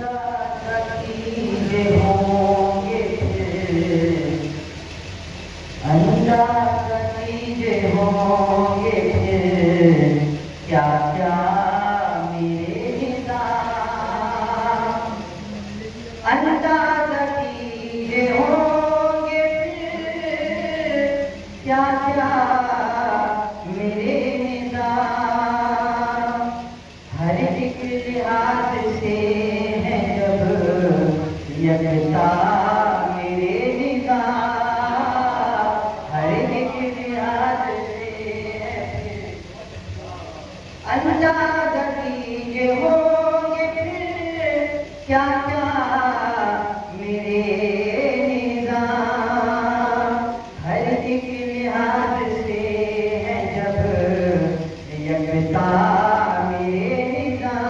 नतीजे होंगे फिर, अंदाज नतीजे होंगे फिर, क्या क्या मेरे निज़ाम। अंदाज नतीजे होंगे फिर, क्या क्या मेरे निज़ाम। हर एक लिहाज से है जब यकता मेरे निज़ाम। हर एक लिहाज से है अंदाज कीजिए होंगे फिर, क्या क्या मेरे निज़ाम। हर एक लिहाज से है जब यकता मेरे निज़ाम।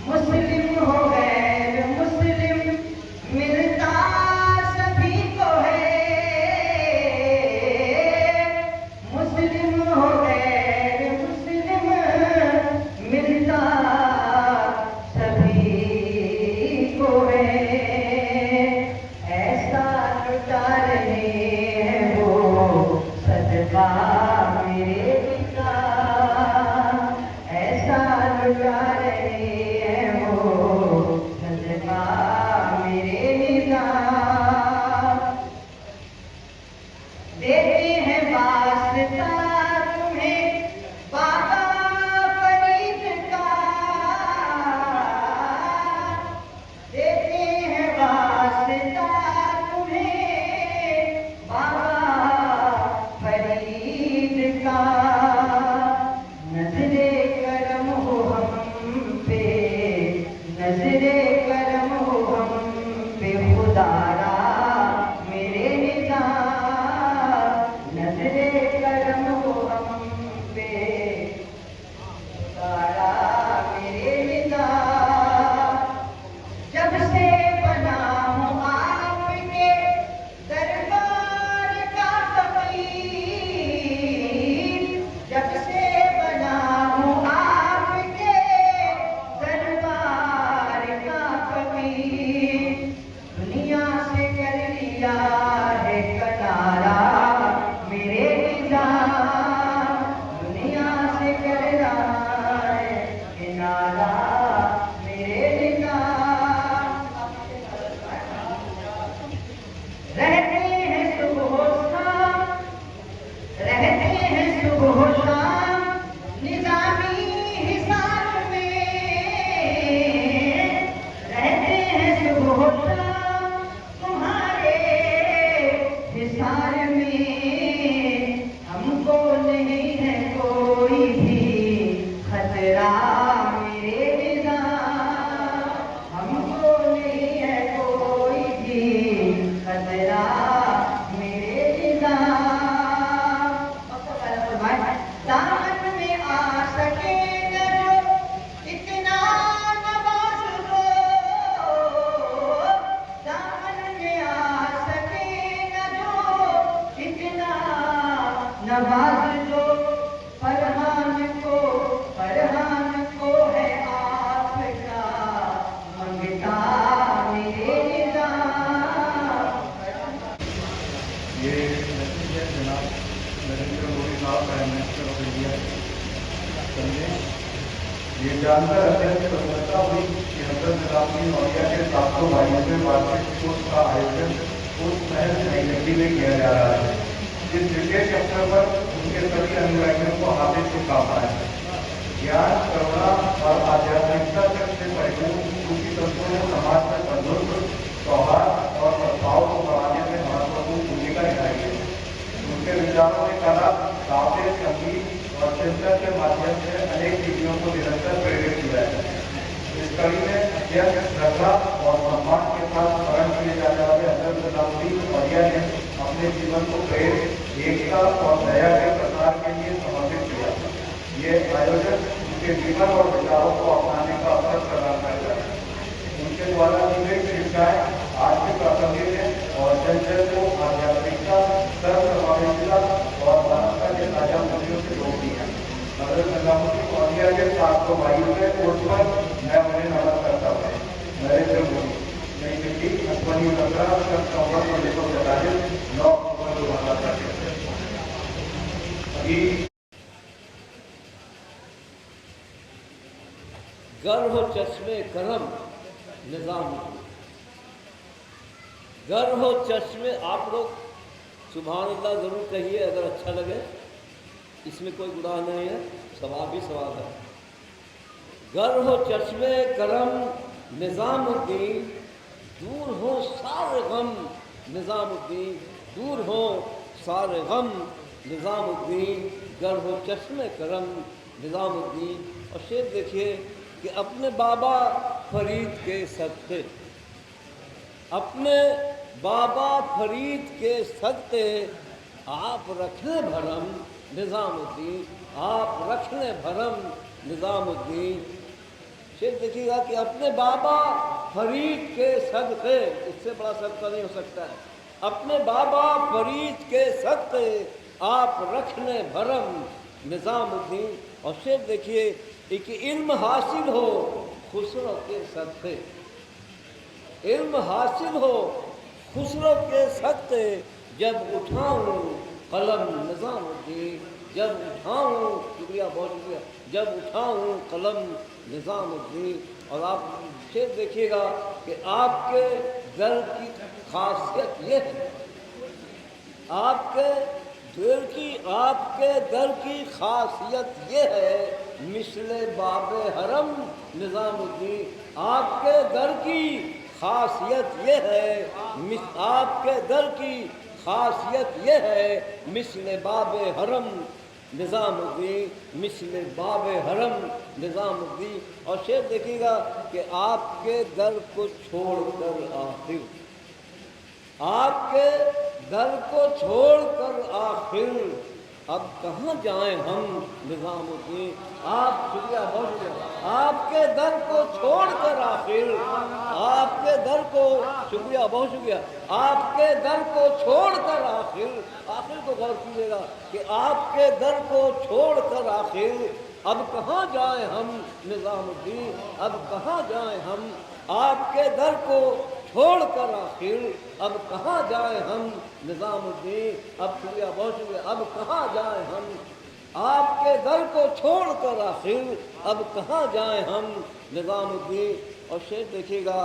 मुस्लिम हो गैर मुस्लिम मिलता सभी को है। मुस्लिम हो गैर मुस्लिम मिलता सभी को है। ऐसा लुटा रहे हैं वो सदका मेरे निज़ाम। ऐसा लुटा रहे हैं वो सदका मेरे निज़ाम। देते हैं वास्ता तुम्हें बाबा फरीद का। देते हैं वास्ता तुम्हें बाबा फरीद का। नजरे करम हो हम पे, नजरे करम हो हम पे खुदारा मेरे निज़ाम। नजरे करम हो हम पे खुदारा मेरे निज़ाम। जब से बना हूँ आपके दरबार का फकीर। जब से बना हूँ आपके दरबार का फकीर। दुनिया से कर लिया है किनारा मेरे निज़ाम। दुनिया से कर रहा है किनारा मेरे निज़ाम। रहते हैं सुबह शाम, रहते हैं सुबह शाम निज़ामी हिसार में। रहते हैं सुबह शाम तुम्हारे हिसार में। हमको नहीं है कोई भी खतरा मेरे निज़ाम। हमको नहीं है कोई भी खतरा मेरे निज़ाम। दामन में आ सके न जो इतना नवाज दो। दामन में आ सके न जो इतना नवाज दो। फरहान को है आपका मंगता मेरे निज़ाम। ये मैसेज है जनाब नरेंद्र मोदी साहब प्राइम मिनिस्टर ऑफ इंडिया समझे। ये जानकर अत्यंत प्रसन्नता हुई कि हज़रत निज़ामुद्दीन औलिया के 722वें वार्षिक कोर्स का आयोजन उस महज नई दिल्ली में किया जा रहा है। इस विशेष अवसर पर उनके सभी अनुयायियों को हार्दिक शुभकामनाएं। ज्ञान, करुणा और आध्यात्मिकता से परिपूर्ण उनकी तत्वों ने समाज में बंधुत्व, सौहार्द और सद्भाव को बढ़ाने में महत्वपूर्ण भूमिका निभाई है। उनके विचारों ने कला, काव्य, संगीत और चिंतन के माध्यम से अनेक पीढ़ियों को निरंतर प्रेरित किया है। इस कड़ी में अत्यंत श्रद्धा और सम्मान के साथ स्मरण किए जाने वाले हज़रत निज़ामुद्दीन औलिया ने अपने जीवन को प्रेम, एकता और दया के प्रसार के लिए समर्पित किया। ये आयोजन उनके जीवन और विचारों को अपनाने का अवसर प्रदान करता है। उनके द्वारा दी गई शिक्षाएं आज भी प्रासंगिक है और जन जन को आध्यात्मिकता, सर्वसमावेशिता और मानवता के ताजा मूल्यों से जोड़ती है। हज़रत निज़ामुद्दीन औलिया के 722वें कोर्स पर मैं उन्हें नमन करता हूँ। नरेंद्र मोदी, नई दिल्ली, 19/17/1945, 9 अक्टूबर 2025। अभी गर हो चश्मे करम निज़ाम, गर हो चश्मे, आप लोग सुभान अल्लाह ज़रूर कहिए अगर अच्छा लगे, इसमें कोई गुनाह नहीं है, सवाब ही सवाब है। गर हो चश्मे करम निज़ामुद्दीन, दूर हो सारे गम निज़ामुद्दीन, दूर हो सारे गम निज़ामुद्दीन, गर हो चश्मे करम निज़ामुद्दीन। और शेर देखिए कि अपने बाबा फरीद के सदक़े, अपने बाबा फरीद के सदक़े आप रखने भरम निज़ामुद्दीन, आप रखने भरम निज़ामुद्दीन। शेर देखिएगा कि अपने बाबा फरीद के सदक़े, इससे बड़ा सदक़ा नहीं हो सकता है, अपने बाबा फरीद के सदक़े आप रखने भरम निज़ामुद्दीन। और शेर देखिए कि इल्म हासिल हो खुसरो के सदक़े, इल्म हासिल हो खुसरो के सदक़े, जब उठाऊं कलम निज़ामुद्दीन, जब उठाऊं, शुक्रिया बहुत शुक्रिया, जब उठाऊं कलम निज़ामुद्दीन। और आप शेर देखिएगा कि आपके दर की खासियत ये है, आपके दर की खासियत ये है, मिसले बाबे हरम निज़ामुद्दीन, आपके दर की खासियत ये है, आपके दर की खासियत ये है, मिसले बाबे हरम निज़ामुद्दीन, मिसले बाबे हरम निज़ामुद्दीन। और शेर देखिएगा कि आपके दर को छोड़कर आखिर, आपके दर को छोड़कर आखिर, अब कहाँ जाएं हम निज़ामुद्दीन। आप शुक्रिया बहुत शुक्रिया, आपके दर को छोड़कर आखिर, आपके दर को, शुक्रिया बहुत शुक्रिया, आपके दर को छोड़कर आखिर, आखिर को गौर कीजिएगा कि आपके दर को छोड़कर आखिर, अब कहाँ जाएं हम निज़ामुद्दीन, अब कहाँ जाएं हम, आपके दर को छोड़कर आखिर, अब कहाँ जाएं हम निज़ामुद्दीन। अब शुक्रिया बहुत शुक्रिया, अब कहाँ जाएं हम, आपके दर को छोड़कर आखिर, अब कहाँ जाएं हम निज़ामुद्दीन। और शेर देखिएगा,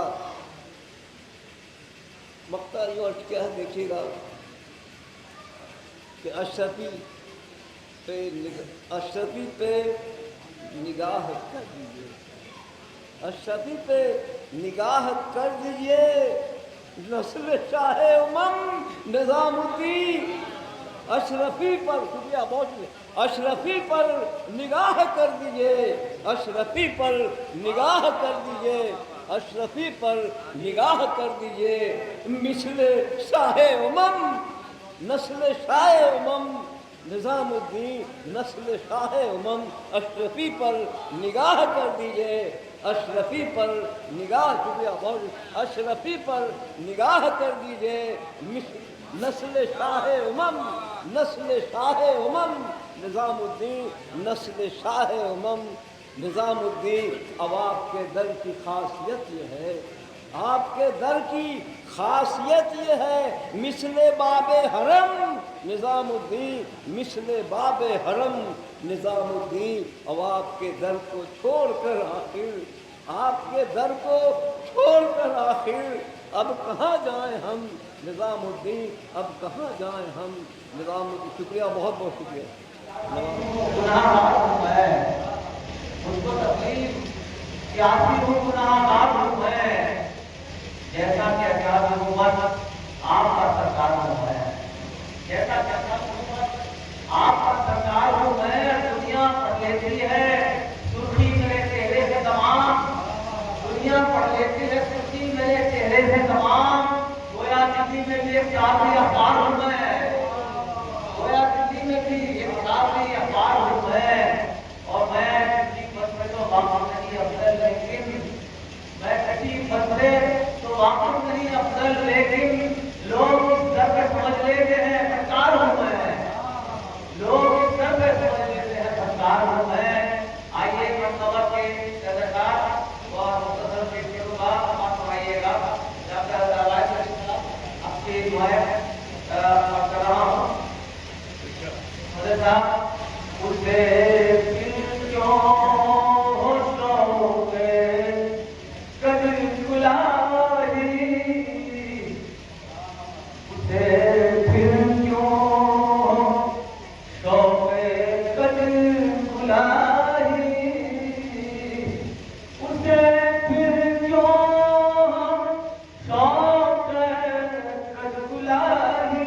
मक्ता जो अर्थ क्या है देखिएगा कि अशरफी पे निगाह कर दीजिए, अशरफी पे निगाह कर दीजिए, नस्ल शाहे उमम निज़ामुद्दीन, अशरफी पर, शुक्रिया बहुत शुक्रिया, अशरफी पर निगाह कर दीजिए, अशरफी पर निगाह कर दीजिए, अशरफी पर निगाह कर दीजिए, मिसले शाहे उमम, नस्ल शाहे उमम निज़ामुद्दीन, नस्ल शाहे उमम, अशरफी पर निगाह कर दीजिए, अशरफी पर निगाह, शुक्रिया बहुत, अशरफी पर निगाह कर दीजिए, नस्ल शाहे उमम, नस्ल शाहे उमम निज़ामुद्दीन, नस्ल शाहे उमम निज़ामुद्दीन। अब आपके दर की खासियत ये है, आपके दर की खासियत ये है, मिसले बाबे हरम निज़ामुद्दीन, मिसले बाबे हरम निज़ामुद्दीन। अब आपके दर को छोड़कर आखिर, आपके दर को छोड़कर आखिर, अब कहाँ जाएं हम निज़ामुद्दीन, अब कहाँ जाएं हम निज़ामुद्दीन। शुक्रिया बहुत बहुत शुक्रिया। गुनाहगार है, उसको तकलीफ सियासी रूप गुनाहगार रूप है, जैसा कि अकाल हुकूमत आपका सरकार रूप है, जैसा कि अकाल हुकूमत आपका सरकार रूप है, दुनिया पढ़ लेती है सुर्खी मेरे चेहरे से तमाम, दुनिया पढ़ लेती है सुर्खी मेरे चेहरे से तमाम, गोया दिल्ली में भी एक सियासी अखबार रूप है, गोया दिल्ली में भी एक सियासी अखबार रूप है। और मैं किसी पद में तो वाकफ नहीं अफजल, लेकिन मैं किसी पद से तो वाकफ नहीं अफजल, लेकिन लोग इस दर पे समझ लेते हैं सरकार हूँ मैं, लोग इस दर पे समझ लेते हैं सरकार हूँ मैं। आइए मनसबा के सदकार اسے پھر کیوں شوق قدر بلائی، اسے پھر کیوں شوق قدر بلائی، اسے پھر کیوں شوق قدر بلائی،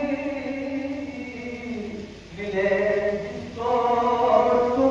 ملے جس کو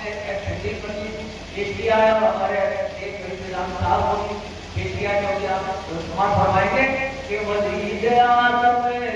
ने एक ठंडी पड़ी एक लिया है और हमारे एक विराम साहब होगी एक लिया जो कि आप समाज फरमाएंगे कि वजीद आजम